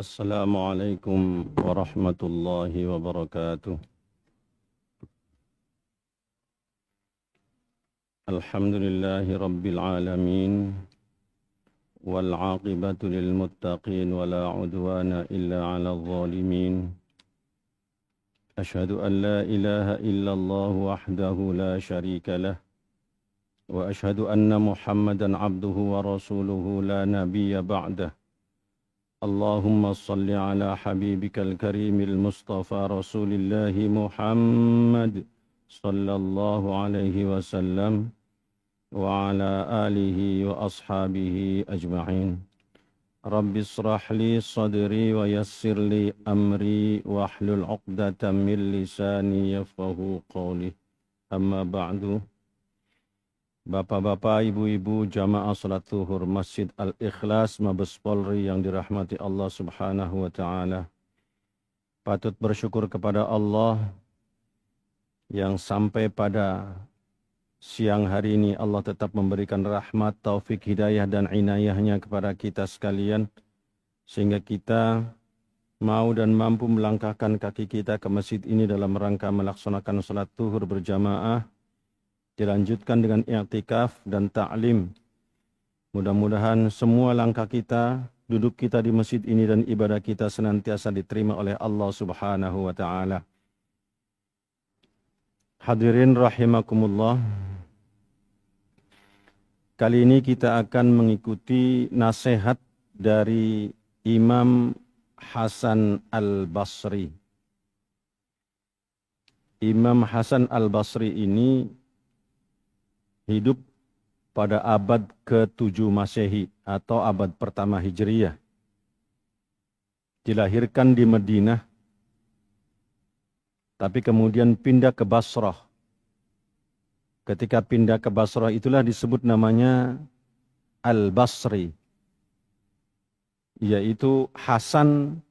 السلام عليكم ورحمة الله وبركاته. الحمد لله رب العالمين والعاقبة للمتقين ولا عدوان إلا على الظالمين. أشهد أن لا إله إلا الله وحده لا شريك له وأشهد أن محمدا عبده ورسوله لا نبي بعده. اللهم صل على حبيبك الكريم المصطفى رسول الله محمد صلى الله عليه وسلم وعلى آله وأصحابه أجمعين. رب اشرح لي صدري ويسر لي أمري واحلل عقدة من لساني يفقه قولي. أما بعد. Bapak-bapak, ibu-ibu, jamaah salat zuhur Masjid Al-Ikhlas Mabes Polri yang dirahmati Allah Subhanahu wa taala. Patut bersyukur kepada Allah yang sampai pada siang hari ini Allah tetap memberikan rahmat, taufik, hidayah dan inayahnya kepada kita sekalian sehingga kita mau dan mampu melangkahkan kaki kita ke masjid ini dalam rangka melaksanakan salat zuhur berjamaah. Dilanjutkan dengan i'tikaf dan ta'lim. Mudah-mudahan semua langkah kita, duduk kita di masjid ini dan ibadah kita senantiasa diterima oleh Allah Subhanahu wa taala. Hadirin rahimakumullah. Kali ini kita akan mengikuti nasihat dari Imam Hasan Al-Basri. Imam Hasan Al-Basri ini hidup pada abad ke-7 Masehi atau abad pertama Hijriyah. Dilahirkan di Madinah, tapi kemudian pindah ke Basrah. Ketika pindah ke Basrah itulah disebut namanya Al-Basri, yaitu Hasan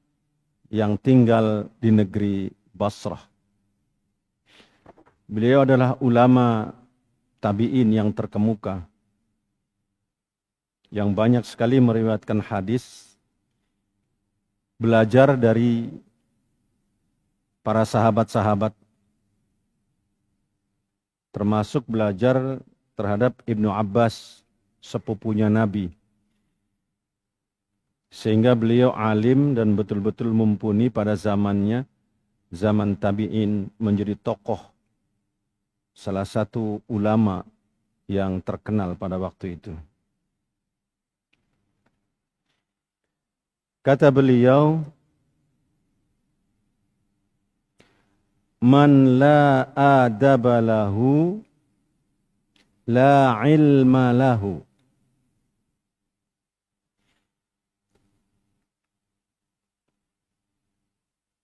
yang tinggal di negeri Basrah. Beliau adalah ulama tabi'in yang terkemuka, yang banyak sekali meriwayatkan hadis, belajar dari para sahabat-sahabat, termasuk belajar terhadap Ibnu Abbas, sepupunya Nabi. Sehingga beliau alim dan betul-betul mumpuni pada zamannya, zaman tabi'in, menjadi tokoh, salah satu ulama yang terkenal pada waktu itu. Kata beliau, man la adaba lahu la ilma lahu.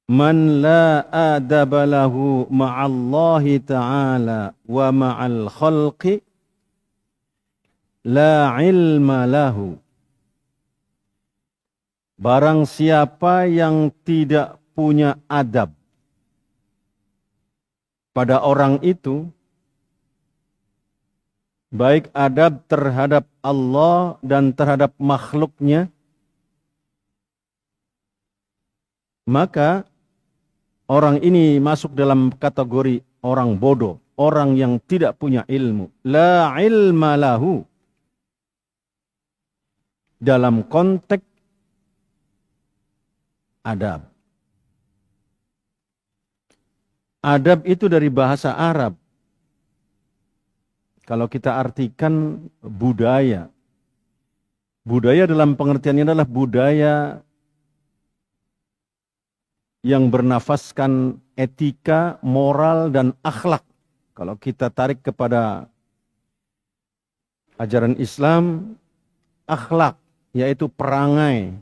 Man la adaba lahu ma'allahi ta'ala wa ma'al khalqi la ilma lahu. Barang siapa yang tidak punya adab pada orang itu, baik adab terhadap Allah dan terhadap makhluknya, maka orang ini masuk dalam kategori orang bodoh, orang yang tidak punya ilmu. La ilma lahu. Dalam konteks adab. Adab itu dari bahasa Arab. Kalau kita artikan budaya. Budaya dalam pengertiannya adalah budaya yang bernafaskan etika, moral, dan akhlak. Kalau kita tarik kepada ajaran Islam, akhlak, yaitu perangai,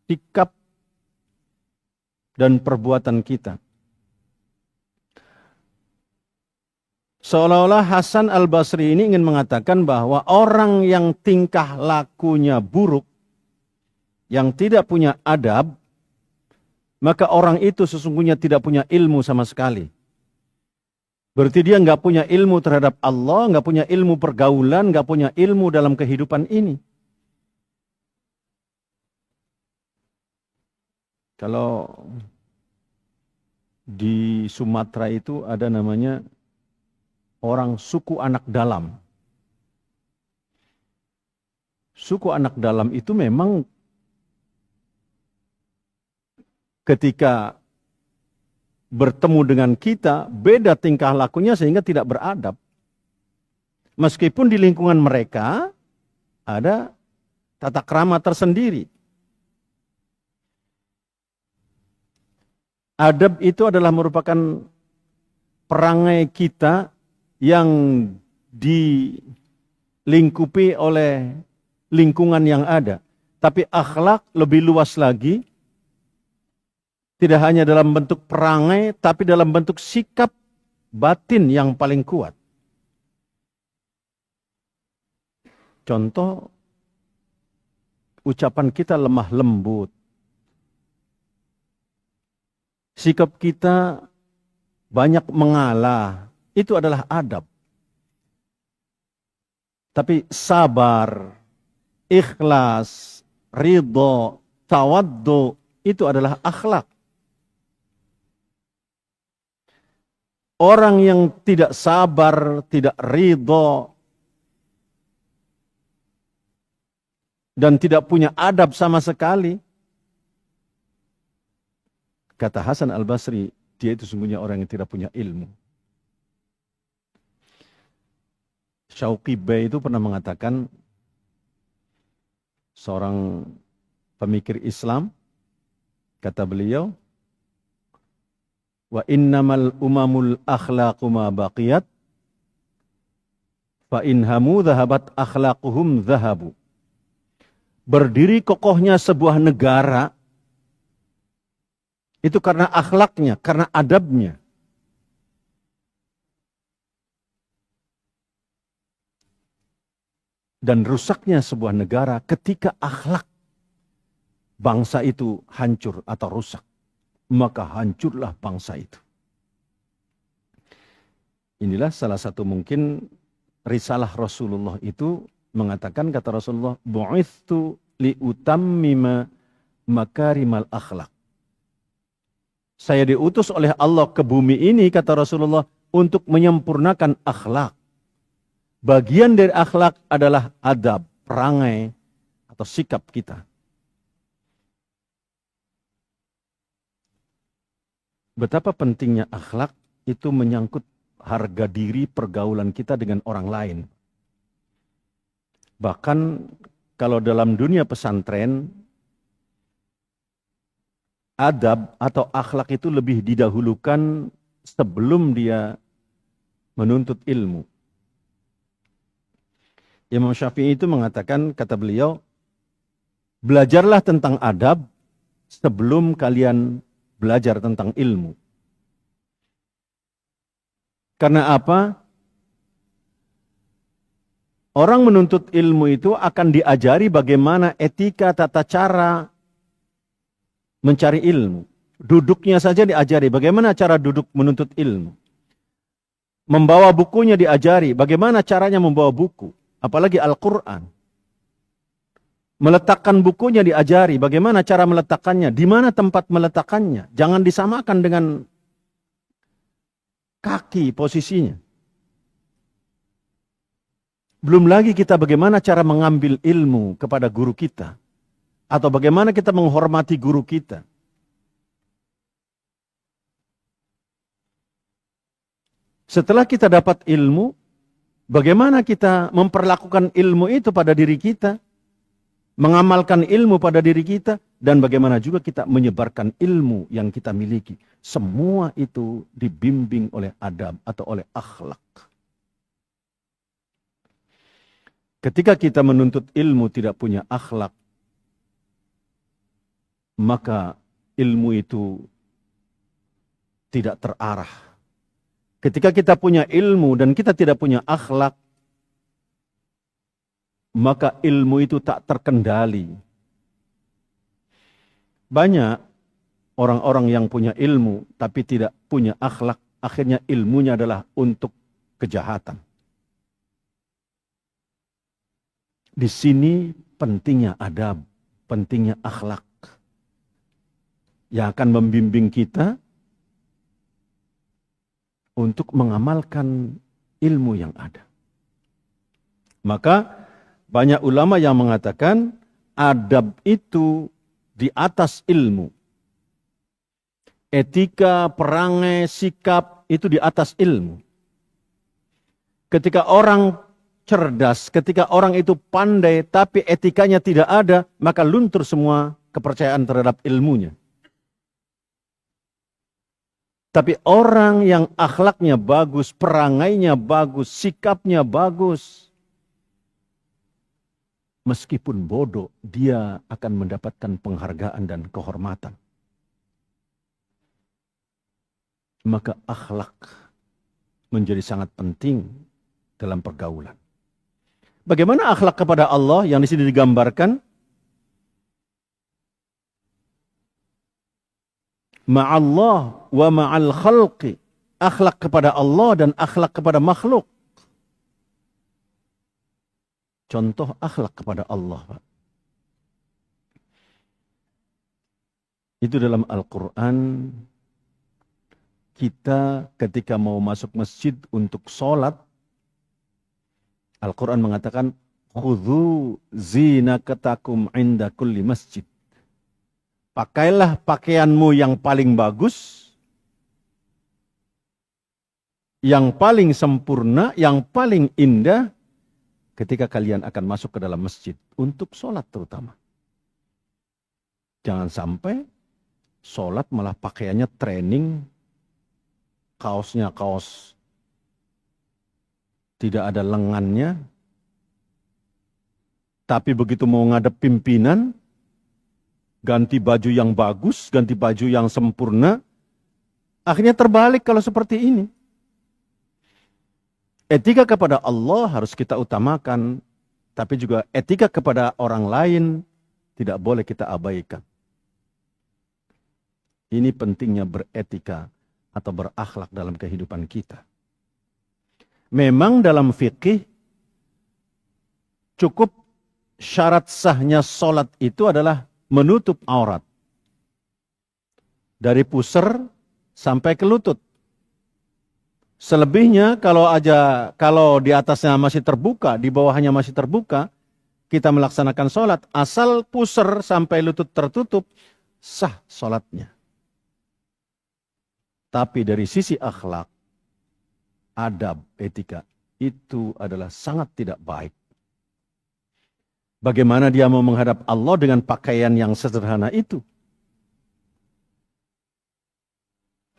sikap, dan perbuatan kita. Seolah-olah Hasan Al-Basri ini ingin mengatakan bahwa orang yang tingkah lakunya buruk, yang tidak punya adab, maka orang itu sesungguhnya tidak punya ilmu sama sekali. Berarti dia nggak punya ilmu terhadap Allah, nggak punya ilmu pergaulan, nggak punya ilmu dalam kehidupan ini. Kalau di Sumatera itu ada namanya orang suku anak dalam. Suku anak dalam itu memang ketika bertemu dengan kita, beda tingkah lakunya sehingga tidak beradab. Meskipun di lingkungan mereka ada tata krama tersendiri. Adab itu adalah merupakan perangai kita yang dilingkupi oleh lingkungan yang ada. Tapi akhlak lebih luas lagi, tidak hanya dalam bentuk perangai, tapi dalam bentuk sikap batin yang paling kuat. Contoh, ucapan kita lemah lembut. Sikap kita banyak mengalah. Itu adalah adab. Tapi sabar, ikhlas, ridho, tawaddu, itu adalah akhlak. Orang yang tidak sabar, tidak ridho, dan tidak punya adab sama sekali, kata Hasan Al-Basri, dia itu sungguhnya orang yang tidak punya ilmu. Syauqi Bey itu pernah mengatakan, seorang pemikir Islam, kata beliau, wa innamal umamul akhlaqu ma baqiyat, fa inhamu dhahabat akhlaquhum dhahabu. Berdiri kokohnya sebuah negara, itu karena akhlaknya, karena adabnya. Dan rusaknya sebuah negara ketika akhlak bangsa itu hancur atau rusak. Maka hancurlah bangsa itu. Inilah salah satu mungkin risalah Rasulullah itu mengatakan, kata Rasulullah, bu'ithtu liutammima makarimal akhlak. Saya diutus oleh Allah ke bumi ini, kata Rasulullah, untuk menyempurnakan akhlak. Bagian dari akhlak adalah adab, perangai, atau sikap kita. Betapa pentingnya akhlak itu menyangkut harga diri pergaulan kita dengan orang lain. Bahkan kalau dalam dunia pesantren, adab atau akhlak itu lebih didahulukan sebelum dia menuntut ilmu. Imam Syafi'i itu mengatakan, kata beliau, belajarlah tentang adab sebelum kalian belajar tentang ilmu. Karena apa? Orang menuntut ilmu itu akan diajari bagaimana etika tata cara mencari ilmu. Duduknya saja diajari bagaimana cara duduk menuntut ilmu. Membawa bukunya diajari bagaimana caranya membawa buku. Apalagi Al-Quran. Meletakkan bukunya diajari bagaimana cara meletakkannya. Di mana tempat meletakkannya. Jangan disamakan dengan kaki posisinya. Belum lagi kita bagaimana cara mengambil ilmu kepada guru kita. Atau bagaimana kita menghormati guru kita. Setelah kita dapat ilmu, bagaimana kita memperlakukan ilmu itu pada diri kita, mengamalkan ilmu pada diri kita, dan bagaimana juga kita menyebarkan ilmu yang kita miliki. Semua itu dibimbing oleh adab atau oleh akhlak. Ketika kita menuntut ilmu tidak punya akhlak, maka ilmu itu tidak terarah. Ketika kita punya ilmu dan kita tidak punya akhlak, maka ilmu itu tak terkendali. Banyak orang-orang yang punya ilmu tapi tidak punya akhlak, akhirnya ilmunya adalah untuk kejahatan. Di sini pentingnya adab, pentingnya akhlak. yang akan membimbing kita untuk mengamalkan ilmu yang ada. Maka banyak ulama yang mengatakan adab itu di atas ilmu. Etika, perangai, sikap itu di atas ilmu. Ketika orang cerdas, ketika orang itu pandai tapi etikanya tidak ada, maka luntur semua kepercayaan terhadap ilmunya. Tapi orang yang akhlaknya bagus, perangainya bagus, sikapnya bagus, meskipun bodoh, dia akan mendapatkan penghargaan dan kehormatan. Maka akhlak menjadi sangat penting dalam pergaulan. Bagaimana akhlak kepada Allah yang di sini digambarkan? Ma'allah wa ma'al khalqi. Akhlak kepada Allah dan akhlak kepada makhluk. Contoh akhlak kepada Allah, Pak. Itu dalam Al-Quran, kita ketika mau masuk masjid untuk sholat, Al-Quran mengatakan, khudhu zinakatakum inda kulli masjid. Pakailah pakaianmu yang paling bagus, yang paling sempurna, yang paling indah, ketika kalian akan masuk ke dalam masjid, untuk sholat terutama. Jangan sampai sholat malah pakaiannya training, kaosnya kaos tidak ada lengannya, tapi begitu mau ngadep pimpinan, ganti baju yang bagus, ganti baju yang sempurna, akhirnya terbalik kalau seperti ini. Etika kepada Allah harus kita utamakan, tapi juga etika kepada orang lain tidak boleh kita abaikan. Ini pentingnya beretika atau berakhlak dalam kehidupan kita. Memang dalam fikih cukup syarat sahnya sholat itu adalah menutup aurat. Dari pusar sampai ke lutut. Selebihnya kalau di atasnya masih terbuka, di bawahnya masih terbuka, kita melaksanakan sholat. Asal pusar sampai lutut tertutup, sah sholatnya. Tapi dari sisi akhlak, adab, etika, itu adalah sangat tidak baik. Bagaimana dia mau menghadap Allah dengan pakaian yang sederhana itu?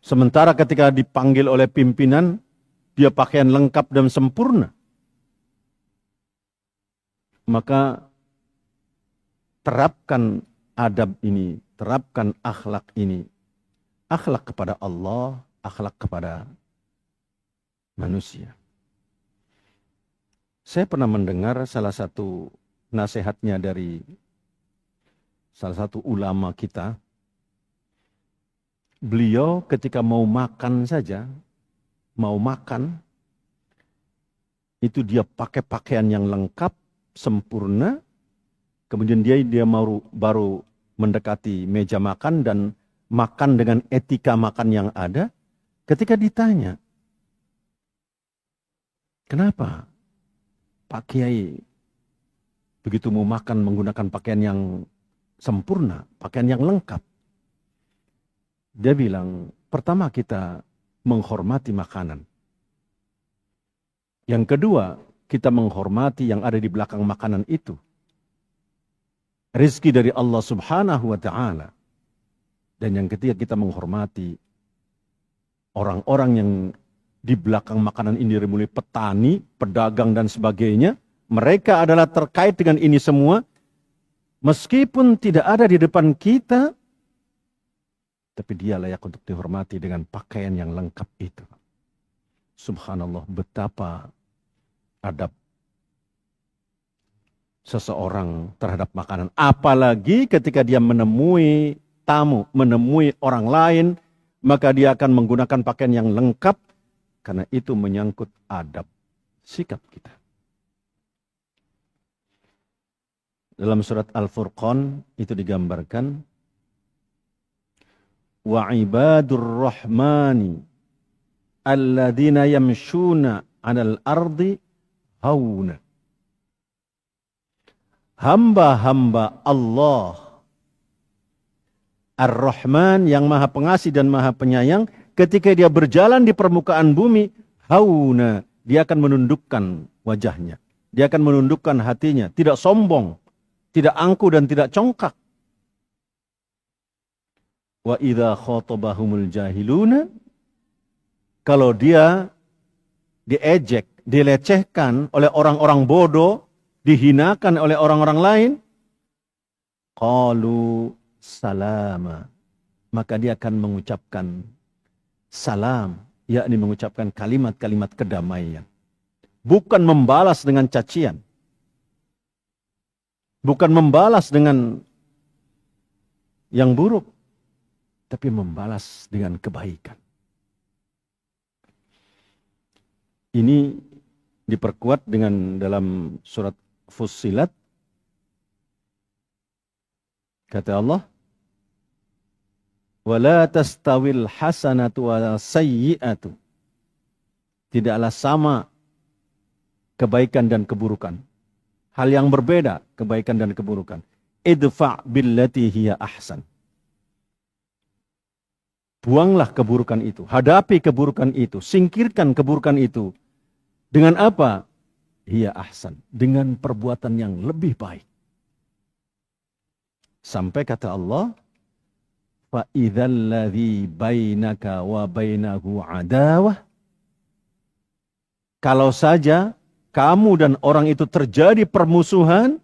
Sementara ketika dipanggil oleh pimpinan, dia pakaian lengkap dan sempurna. Maka terapkan adab ini, terapkan akhlak ini. Akhlak kepada Allah, akhlak kepada manusia. Saya pernah mendengar salah satu nasihatnya dari salah satu ulama kita. Beliau ketika mau makan saja, mau makan, itu dia pakai pakaian yang lengkap, sempurna, kemudian dia baru mendekati meja makan dan makan dengan etika makan yang ada. Ketika ditanya, kenapa Pak Kiai begitu mau makan menggunakan pakaian yang sempurna, pakaian yang lengkap? Dia bilang, pertama kita menghormati makanan. Yang kedua, kita menghormati yang ada di belakang makanan itu. Rizki dari Allah Subhanahu wa Ta'ala. Dan yang ketiga, kita menghormati orang-orang yang di belakang makanan ini, dari mulai petani, pedagang dan sebagainya. Mereka adalah terkait dengan ini semua. Meskipun tidak ada di depan kita, tapi dia layak untuk dihormati dengan pakaian yang lengkap itu. Subhanallah, betapa adab seseorang terhadap makanan. Apalagi ketika dia menemui tamu, menemui orang lain, maka dia akan menggunakan pakaian yang lengkap, karena itu menyangkut adab sikap kita. Dalam surat Al-Furqan itu digambarkan, wa ibadur rahmani alladzina yamshuna 'alal ardi hauna. Hamba-hamba Allah Ar-Rahman yang maha pengasih dan maha penyayang, ketika dia berjalan di permukaan bumi, hauna, dia akan menundukkan wajahnya. Dia akan menundukkan hatinya, tidak sombong, tidak angkuh dan tidak congkak. Wa idza khatabahumul jahiluna, kalau dia diejek, dilecehkan oleh orang-orang bodoh, dihinakan oleh orang-orang lain, qalu salama, maka dia akan mengucapkan salam, yakni mengucapkan kalimat-kalimat kedamaian. Bukan membalas dengan cacian. Bukan membalas dengan yang buruk, tapi membalas dengan kebaikan. Ini diperkuat dengan dalam surat Fussilat. Kata Allah, wala tastawil hasanatu wala sayyi'atu. Tidaklah sama kebaikan dan keburukan. Hal yang berbeda, kebaikan dan keburukan. Idfa' billati hiya ahsan. Buanglah keburukan itu, hadapi keburukan itu, singkirkan keburukan itu. Dengan apa? Hiya ahsan, dengan perbuatan yang lebih baik. Sampai kata Allah, fa idzal ladzi bainaka wa bainahu adawah. Kalau saja kamu dan orang itu terjadi permusuhan,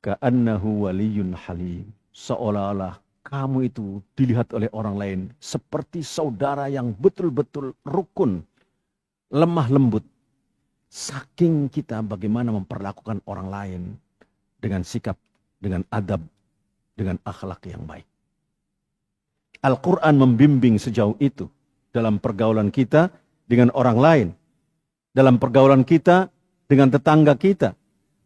ka'annahu waliyyun halim. Seolah-olah kamu itu dilihat oleh orang lain seperti saudara yang betul-betul rukun, lemah lembut. Saking kita bagaimana memperlakukan orang lain dengan sikap, dengan adab, dengan akhlak yang baik. Al-Quran membimbing sejauh itu dalam pergaulan kita dengan orang lain, dalam pergaulan kita dengan tetangga kita,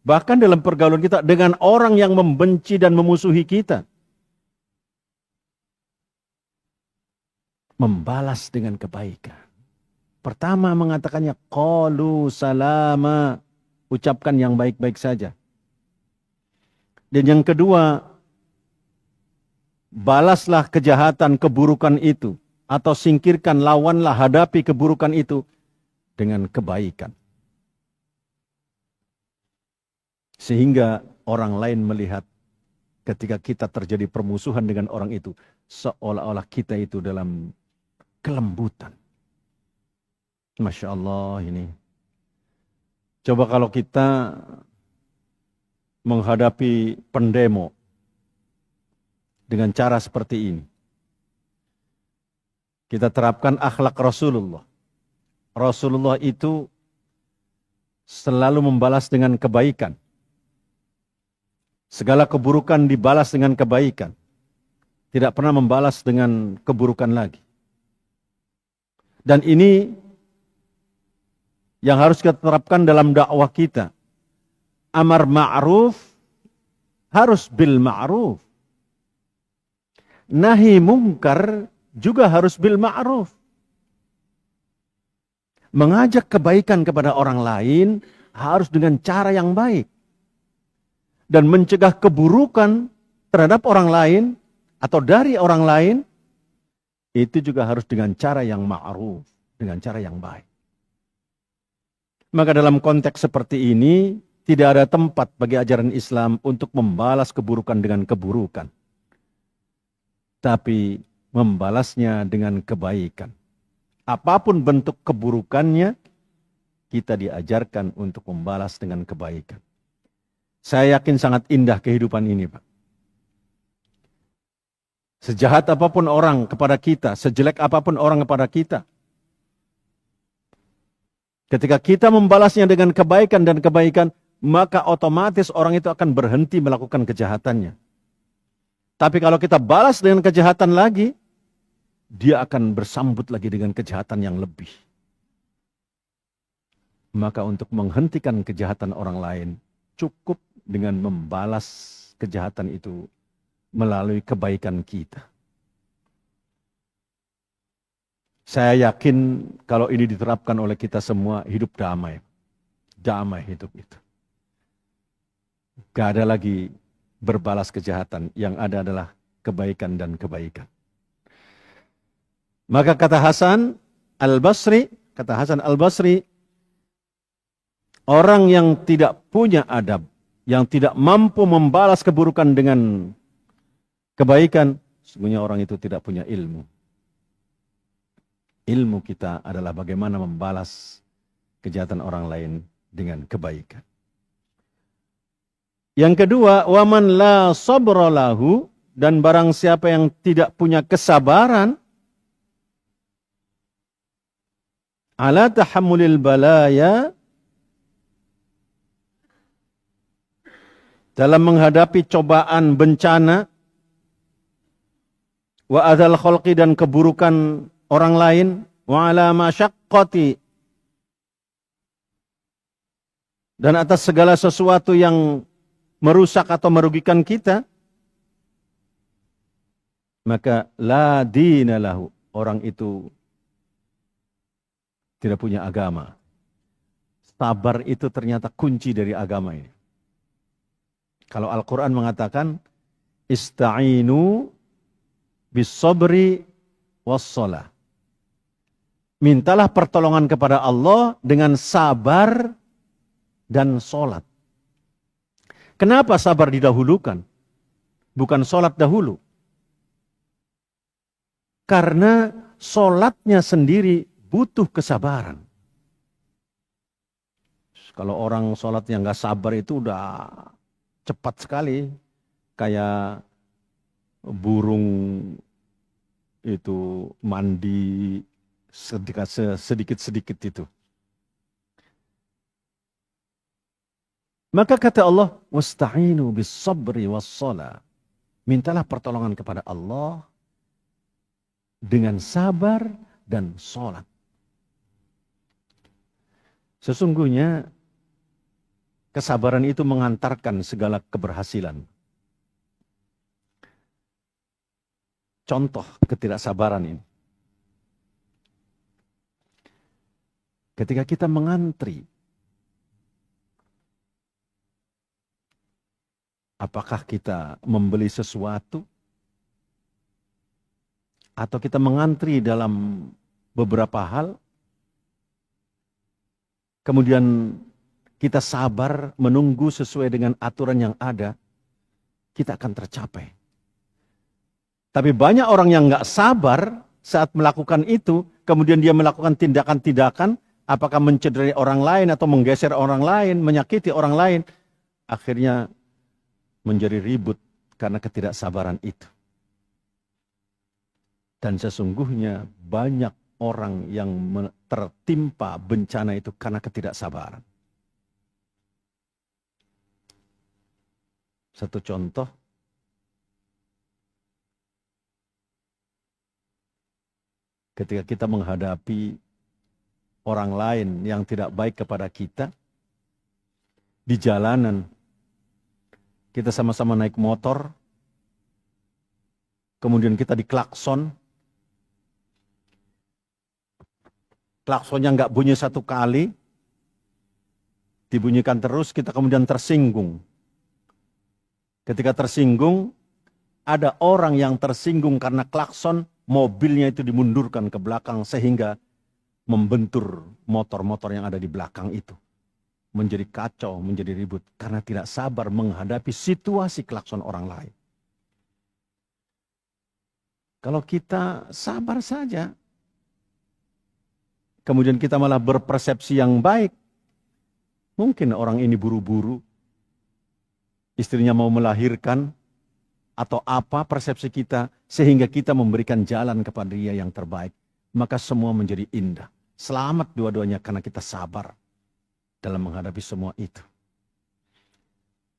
bahkan dalam pergaulan kita dengan orang yang membenci dan memusuhi kita. Membalas dengan kebaikan. Pertama mengatakannya, qalu salama, ucapkan yang baik-baik saja. Dan yang kedua, balaslah kejahatan, keburukan itu. Atau singkirkan, lawanlah, hadapi keburukan itu dengan kebaikan. Sehingga orang lain melihat ketika kita terjadi permusuhan dengan orang itu, seolah-olah kita itu dalam kelembutan. Masya Allah ini. Coba kalau kita menghadapi pendemo dengan cara seperti ini. Kita terapkan akhlak Rasulullah. Rasulullah itu selalu membalas dengan kebaikan. Segala keburukan dibalas dengan kebaikan. Tidak pernah membalas dengan keburukan lagi. Dan ini yang harus kita terapkan dalam dakwah kita. Amar ma'ruf harus bil ma'ruf. Nahi mungkar juga harus bil ma'ruf. Mengajak kebaikan kepada orang lain harus dengan cara yang baik. Dan mencegah keburukan terhadap orang lain atau dari orang lain, itu juga harus dengan cara yang ma'ruf, dengan cara yang baik. Maka dalam konteks seperti ini, tidak ada tempat bagi ajaran Islam untuk membalas keburukan dengan keburukan. Tapi membalasnya dengan kebaikan. Apapun bentuk keburukannya, kita diajarkan untuk membalas dengan kebaikan. Saya yakin sangat indah kehidupan ini, Pak. Sejahat apapun orang kepada kita, sejelek apapun orang kepada kita, ketika kita membalasnya dengan kebaikan dan kebaikan, maka otomatis orang itu akan berhenti melakukan kejahatannya. Tapi kalau kita balas dengan kejahatan lagi, dia akan bersambut lagi dengan kejahatan yang lebih. Maka untuk menghentikan kejahatan orang lain, cukup dengan membalas kejahatan itu melalui kebaikan kita. Saya yakin kalau ini diterapkan oleh kita semua, hidup damai. Damai hidup itu. Gak ada lagi berbalas kejahatan. Yang ada adalah kebaikan dan kebaikan. Maka kata Hasan Al-Basri, orang yang tidak punya adab, yang tidak mampu membalas keburukan dengan kebaikan, sesungguhnya orang itu tidak punya ilmu. Ilmu kita adalah bagaimana membalas kejahatan orang lain dengan kebaikan. Yang kedua, waman la sabra lahu, dan barang siapa yang tidak punya kesabaran ala tahammulil balaya, dalam menghadapi cobaan bencana, wa adzal khalqi, dan keburukan orang lain, wa ala masyaqqati, dan atas segala sesuatu yang merusak atau merugikan kita, maka la dina lahu, orang itu tidak punya agama. Sabar itu ternyata kunci dari agama ini. Kalau Al-Quran mengatakan, ista'inu bis sabri was shalah. Mintalah pertolongan kepada Allah dengan sabar dan sholat. Kenapa sabar didahulukan? Bukan sholat dahulu. Karena sholatnya sendiri butuh kesabaran. Kalau orang sholat yang gak sabar itu udah cepat sekali. Kayak burung itu mandi sedikit-sedikit itu. Maka kata Allah, wasta'inu bis sabri was shalah. Mintalah pertolongan kepada Allah dengan sabar dan sholat. Sesungguhnya kesabaran itu mengantarkan segala keberhasilan. Contoh ketidaksabaran ini. Ketika kita mengantri, apakah kita membeli sesuatu atau kita mengantri dalam beberapa hal, kemudian kita sabar menunggu sesuai dengan aturan yang ada, kita akan tercapai. Tapi banyak orang yang nggak sabar saat melakukan itu, kemudian dia melakukan tindakan-tindakan, apakah mencederai orang lain atau menggeser orang lain, menyakiti orang lain, akhirnya menjadi ribut karena ketidaksabaran itu. Dan sesungguhnya banyak orang yang tertimpa bencana itu karena ketidaksabaran. Satu contoh, ketika kita menghadapi orang lain yang tidak baik kepada kita, di jalanan, kita sama-sama naik motor, kemudian kita diklakson, klaksonnya nggak bunyi satu kali, dibunyikan terus, kita kemudian tersinggung. Ketika tersinggung, ada orang yang tersinggung karena klakson, mobilnya itu dimundurkan ke belakang sehingga membentur motor-motor yang ada di belakang itu. Menjadi kacau, menjadi ribut karena tidak sabar menghadapi situasi klakson orang lain. Kalau kita sabar saja, kemudian kita malah berpersepsi yang baik, mungkin orang ini buru-buru, istrinya mau melahirkan, atau apa persepsi kita, sehingga kita memberikan jalan kepada dia yang terbaik. Maka semua menjadi indah. Selamat dua-duanya karena kita sabar dalam menghadapi semua itu.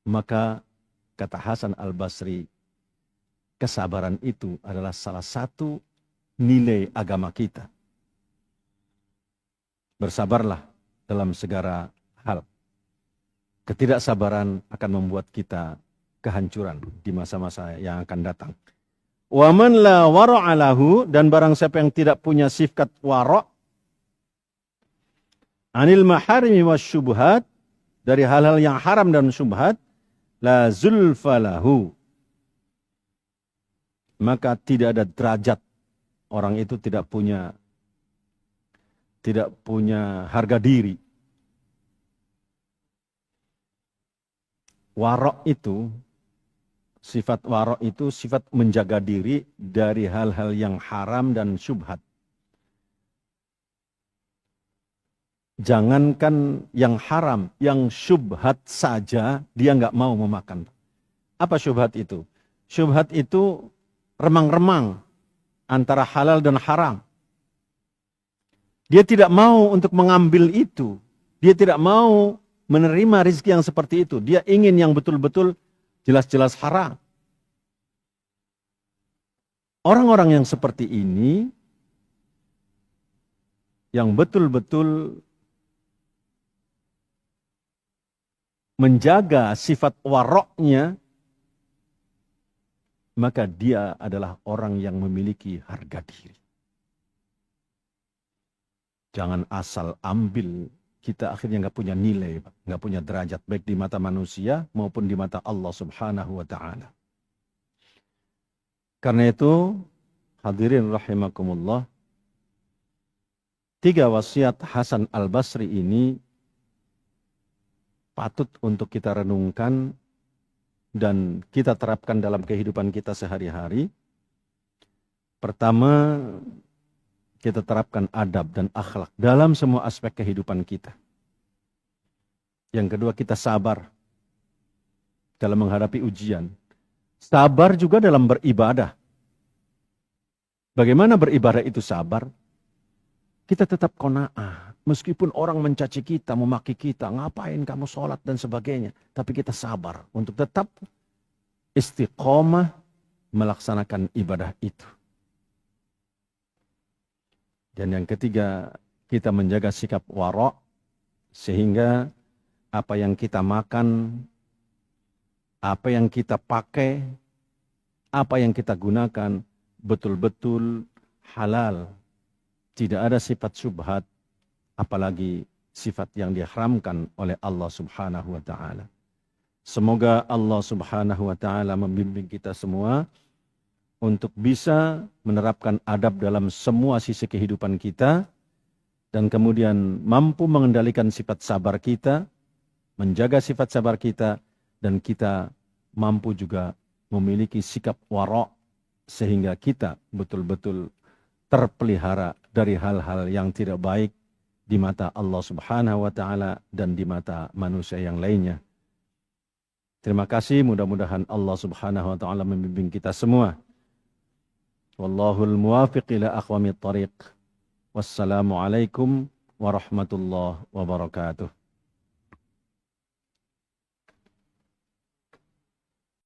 Maka kata Hasan Al-Basri, kesabaran itu adalah salah satu nilai agama kita. Bersabarlah dalam segala hal. Ketidaksabaran akan membuat kita kehancuran di masa-masa yang akan datang. Wa man la wara'a lahu, dan barang siapa yang tidak punya sifat wara' anil maharimi wasyubhat, dari hal-hal yang haram dan syubhat, la zulfalahu, maka tidak ada derajat. Orang itu tidak punya harga diri. Warok itu, sifat warok itu sifat menjaga diri dari hal-hal yang haram dan syubhat. Jangankan yang haram, yang syubhat saja dia nggak mau memakan. Apa syubhat itu? Syubhat itu remang-remang antara halal dan haram. Dia tidak mau untuk mengambil itu. Dia tidak mau menerima rezeki yang seperti itu. Dia ingin yang betul-betul jelas-jelas haram. Orang-orang yang seperti ini, yang betul-betul menjaga sifat waroknya, maka dia adalah orang yang memiliki harga diri. Jangan asal ambil, kita akhirnya nggak punya nilai, nggak punya derajat, baik di mata manusia maupun di mata Allah Subhanahu wa Ta'ala. Karena itu, hadirin rahimakumullah, 3 wasiat Hasan Al-Basri ini patut untuk kita renungkan dan kita terapkan dalam kehidupan kita sehari-hari. Pertama, kita terapkan adab dan akhlak dalam semua aspek kehidupan kita. Yang kedua, kita sabar dalam menghadapi ujian. Sabar juga dalam beribadah. Bagaimana beribadah itu sabar? Kita tetap qanaah. Meskipun orang mencaci kita, memaki kita, ngapain kamu sholat dan sebagainya. Tapi kita sabar untuk tetap istiqomah melaksanakan ibadah itu. Dan yang ketiga, kita menjaga sikap wara' sehingga apa yang kita makan, apa yang kita pakai, apa yang kita gunakan betul-betul halal. Tidak ada sifat syubhat, apalagi sifat yang diharamkan oleh Allah Subhanahu wa Ta'ala. Semoga Allah Subhanahu wa Ta'ala membimbing kita semua untuk bisa menerapkan adab dalam semua sisi kehidupan kita, dan kemudian mampu mengendalikan sifat sabar kita, menjaga sifat sabar kita, dan kita mampu juga memiliki sikap wara' sehingga kita betul-betul terpelihara dari hal-hal yang tidak baik di mata Allah Subhanahu wa Ta'ala dan di mata manusia yang lainnya. Terima kasih, mudah-mudahan Allah Subhanahu wa Ta'ala membimbing kita semua. Wallahul muwafiq ila aqwamit thariq. Wassalamualaikum warahmatullahi wabarakatuh.